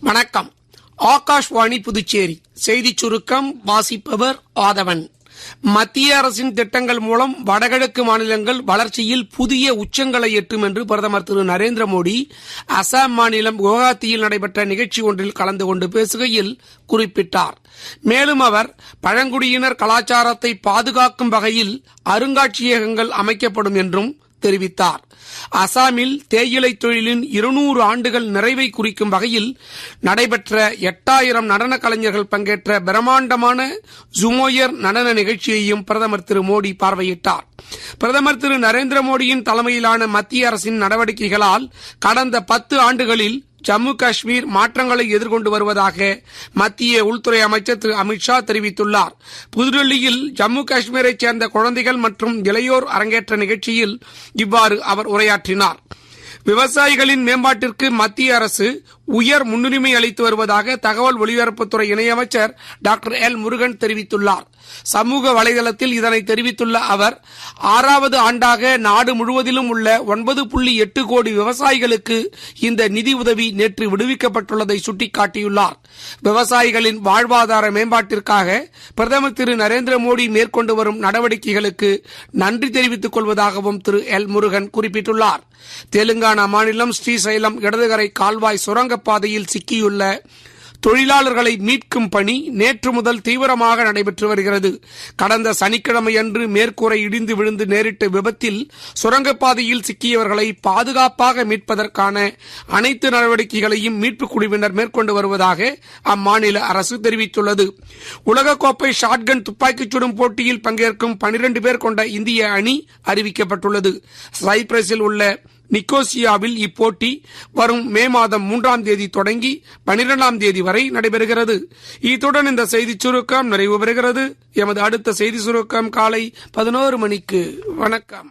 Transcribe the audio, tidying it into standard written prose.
வணக்கம். ஆகாஷ்வாணி புதுச்சேரி செய்திச் சுருக்கம் வாசிப்பவர் ஆதவன். மத்திய அரசின் திட்டங்கள் மூலம் வடகிழக்கு மாநிலங்கள் வளர்ச்சியில் புதிய உச்சங்களை எட்டும் என்று பிரதமர் திரு நரேந்திர மோடி அசாம் மாநிலம் குவஹாத்தியில் நடைபெற்ற நிகழ்ச்சி ஒன்றில் கலந்து கொண்டு பேசுகையில் குறிப்பிட்டார். மேலும் அவர் பழங்குடியினர் கலாச்சாரத்தை பாதுகாக்கும் வகையில் அருங்காட்சியகங்கள் அமைக்கப்படும் என்றும் தெரிவித்தார். அசாமில் தேயிலை தொழிலின் 200 ஆண்டுகள் நிறைவை குறிக்கும் வகையில் நடைபெற்ற 8000 நடன கலைஞர்கள் பங்கேற்ற பிரம்மாண்டமான ஜுமோயர் நடன நிகழ்ச்சியையும் பிரதமர் திரு மோடி பார்வையிட்டார். பிரதமர் திரு நரேந்திர மோடியின் தலைமையிலான மத்திய அரசின் நடவடிக்கைகளால் கடந்த 10 ஆண்டுகளில் ஜம்மு காஷ்மீர் மாற்றங்களை எதிர்கொண்டு வருவதாக மத்திய உள்துறை அமைச்சர் திரு அமித்ஷா தெரிவித்துள்ளார். புதுடெல்லியில் ஜம்மு காஷ்மீரைச் சேர்ந்த குழந்தைகள் மற்றும் இளையோர் அரங்கேற்ற நிகழ்ச்சியில் இவ்வாறு அவர் உரையாற்றினார். விவசாயிகளின் மேம்பாட்டிற்கு மத்திய அரசு உயர் முன்னுரிமை அளித்து வருவதாக தகவல் ஒலிபரப்புத்துறை இணையமைச்சர் டாக்டர் எல் முருகன் தெரிவித்துள்ளார். சமூக வலைதளத்தில் இதனை தெரிவித்துள்ள அவர் 6வது ஆண்டாக நாடு முழுவதிலும் உள்ள 9.8 கோடி விவசாயிகளுக்கு இந்த நிதி உதவி நேற்று விடுவிக்கப்பட்டுள்ளதை சுட்டிக்காட்டியுள்ளார். விவசாயிகளின் வாழ்வாதார மேம்பாட்டிற்காக பிரதமர் திரு நரேந்திர மோடி மேற்கொண்டு வரும் நடவடிக்கைகளுக்கு நன்றி தெரிவித்துக் கொள்வதாகவும் திரு எல் முருகன் குறிப்பிட்டுள்ளார். தெலுங்கானா மாநிலம் ஸ்ரீசைலம் இடதுகரை கால்வாய் சுரங்கப்பாதையில் சிக்கியுள்ள தொழிலாளர்களை மீட்கும் பணி நேற்று முதல் தீவிரமாக நடைபெற்று வருகிறது. கடந்த சனிக்கிழமையன்று மேற்கூரை இடிந்து விழுந்து நேரிட்ட விபத்தில் சுரங்கப்பாதையில் சிக்கியவர்களை பாதுகாப்பாக மீட்பதற்கான அனைத்து நடவடிக்கைகளையும் மீட்புக் குழுவினர் மேற்கொண்டு வருவதாக அம்மாநில அரசு தெரிவித்துள்ளது. உலகக்கோப்பை ஷாட்கன் துப்பாக்கிச் சுடும் போட்டியில் பங்கேற்கும் 12 பேர் கொண்ட இந்திய அணி அறிவிக்கப்பட்டுள்ளது. சைப்ரஸில் உள்ள நிக்கோசியாவில் இப்போட்டி வரும் மே மாதம் 3ஆம் தேதி தொடங்கி 12ஆம் தேதி வரை நடைபெறுகிறது. இத்துடன் இந்த செய்திச் சுருக்கம் நிறைவு பெறுகிறது. எமது அடுத்த செய்தி சுருக்கம் காலை 11 மணிக்கு. வணக்கம்.